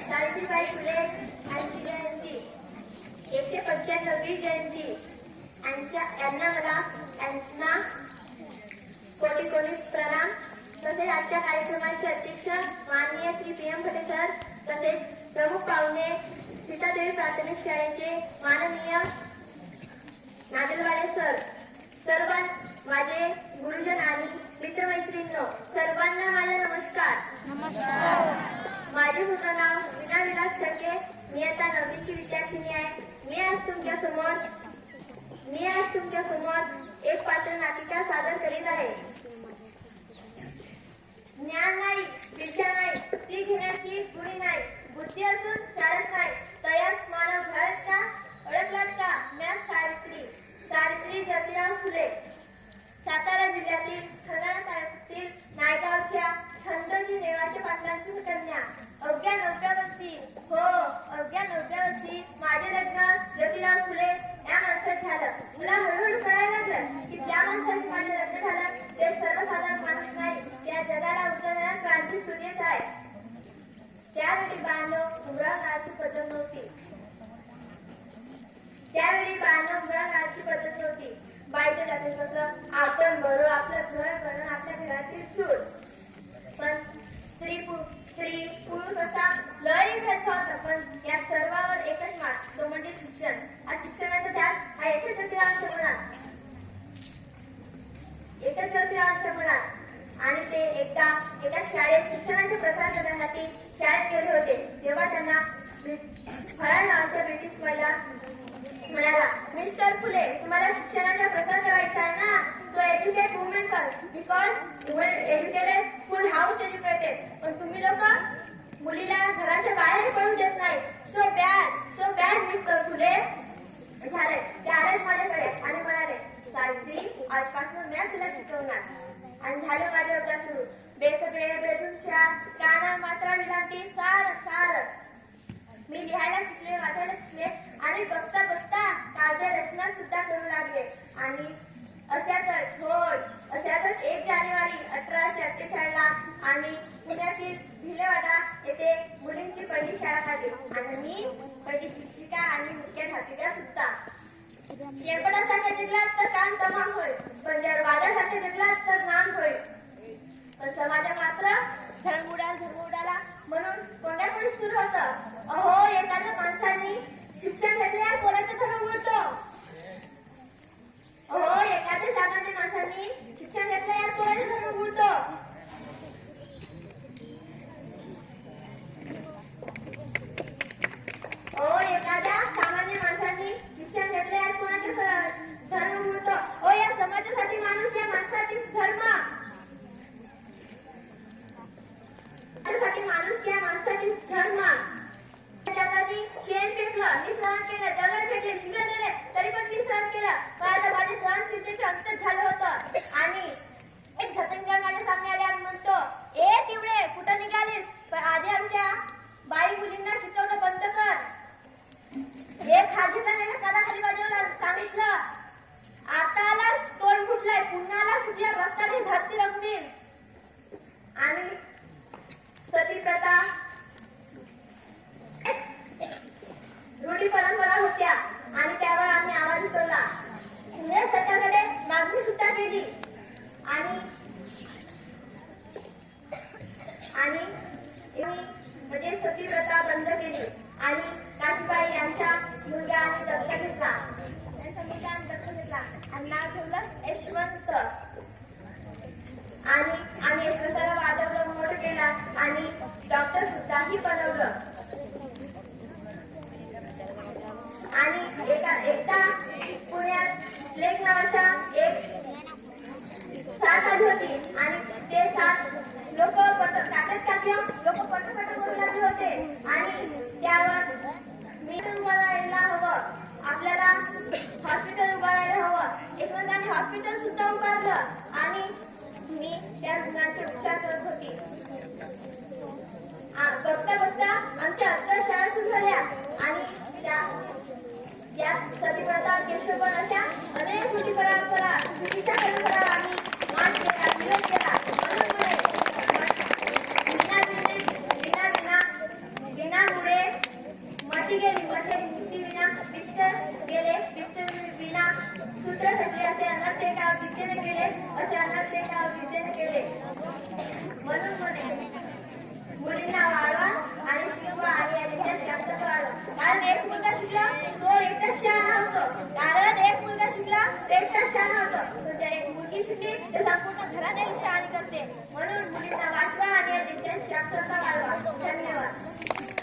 सावित्रीबाई फुले यांची जयंती 195वी जयंती यांना कोटी कोटी प्रणाम। तसेच आजच्या कार्यक्रमाचे अध्यक्ष माननीय श्री PM भटे सर, तसेच प्रमुख पाहुणे सीतादेवी प्राथमिक शाळेचे माननीय नागलवाडे सर, सर्व माझे गुरुजन आणि मित्रमैत्रिणींनो, सर्वांना माझा नमस्कार। माझे पूर्ण नाव वीणा विलास खडके, मी आता 9वीची विद्यार्थिनी आहे। मी आज तुमच्या समोर एक पात्र नाटिका सादर करीत आहे। ज्ञान नाही, विद्या नाही, ती घेण्याची गुणी नाही, बुद्धी असून शाळेत नाही, तयाच मानव घरात का ओळखलात का? म्या सावित्री ज्योतिराव फुले, सातारा जिल्ह्यातील खंडाळा तालुक्यातील नायगावच्या छंदोजी देवाच्या पाटलांची कन्या। अवघ्या 9व्या वर्षी माझे लग्न ज्योतिराव फुले या माणसात झालं। मला हळूहळू कळायला लागलं की ज्या माणसाचे माझे लग्न झालं ते सर्वसाधारण माणूस नाही, त्या जगाला उजळणारा क्रांती सूर्यच आहे। त्यावेळी बाळांनो उमराव नावाची पद्धत नव्हती। बाईच्या जाती कसं आपण बरं, आपलं घर बरं, आपल्या घरातील चूल। पण स्त्री पुरुष असा लय भेदभाव होता, पण या सर्वांवर एकच मार्ग, तो म्हणजे शिक्षण। आज शिक्षणाचा त्याग हा एकच ज्योतिरावांच्या मनात आणि ते एका शाळेत शिक्षणाचा प्रसार करण्यासाठी शाळेत गेले होते, तेव्हा त्यांना फराळ नावाच्या ब्रिटिश महिला म्हणाला, मिस्टर फुले, तुम्हाला शिक्षणाचा प्रसार करायचा आहे ना, तो एज्युकेट वुमेन कर, because women educated full house educated. पण तुम्ही लोक मुलीला घराच्या बाहेर पडू देत नाही। सो बॅड मिस्टर फुले। झाले ते आलेच माझ्याकडे आणि म्हणाले, सावित्री, आजपासून मी तुला शिकवणार। आणि झालं माझे अभ्यास सुरू। बेदूच्या काना मात्रा विलांटी सार मी लिहायला शिकले, वाचायला शिकले आणि बघता काव्य रचना सुद्धा करू लागले। आणि अशातच 1 जानेवारी 1848 ला आणि पुण्यातील भिलेवाडा येथे मुलींची पहिली शाळा काढली आणि मी पहिली शिक्षिका आणि मुख्याध्यापिका सुद्धा। शेर्पडासारख्या जगलात तर काम तमाम होईल, पण जर वादासारख्या जगलात तर नाम होईल। पण समाजात मात्र धर्म उडाला म्हणून कोंड्याकोंडी सुरू होतं। अहो, एखाद्या माणसाने शिक्षण घेतल्यावर कोणाचं धर्म उडतो? अहो, एखाद्या सामान्य माणसाने शिक्षण घेतल्यावर कोणाचं धर्म उडतो? अहो, एखाद्या सामान्य माणसाने शिक्षण घेतल्यावर कोणाचं धर्म उडतो? अहो, या समाजासाठी माणूस, या माणसासाठी धर्म, शेण फेकलं, मी सहन केलं, दगड फेकले, शिव्या दिले, तरी पण मी सहन केलं। पण माझे सहनशीलतेचे अंत झालं होतं आणि एक धतंगड माझ्या सामने आले आणि म्हणतो, ए तिवडे, कुठं निघालीस? पण आधी आमच्या बाई मुलींना शिकवणं बंद कर। एक हाजीला कानाखाली वाजवायला सांगितलं। आताला तोंड फुटलाय, पुन्हाला तुझ्या भक्ताने धरती रंगवीन। आणि सती प्रथा रूढी परंपरा होत्या आणि त्यावर आम्ही आवाज उठवला। इंग्रज सरकारकडे मागणी सुद्धा केली आणि म्हणजे सती प्रथा बंद केली आणि काशीबाई यांचा मुलगा आणि दत्तक घेतला आणि नाव ठेवलं यशवंत। आणि आम्ही यशवंताला वाजवलं, मोठं केला आणि डॉक्टर सुद्धाही बनवलं। आणि एकदा पुण्यात लेक नावाचा एक साथ आली होती आणि ते साथ लोक पटपट करू लागले होते आणि त्यावर मी उभारायला हवं, आपल्याला हॉस्पिटल उभारायला हवं। यशवंताने हॉस्पिटल सुद्धा उभारलं आणि मी त्या रुग्णांचे उपचार करत होती। बघता आमच्या 11 शाळा सुरू झाल्या आणि त्या सतीप्रथा केशवपण अशा अनेक रूढी परंपरा आम्ही मान केला, विरोध केला। म्हणून विना अनर्थ एका विद्येने केले, असे अनर्थ एका विद्येने केले. म्हणून म्हणे मुलींना वाढवा आणि शिकवा आणि या देशात शांतता वाढवा. कारण एक मुलगा शिकला तो एकटाच शहाणा होतो. कारण एक मुलगा शिकला तो एकटाच शहाणा होतो. तो जर एक मुलगी शिकली तर संपूर्ण घराने शहाणी करते. म्हणून मुलींना वाचवा आणि या देशात शांतता वाढवा. धन्यवाद.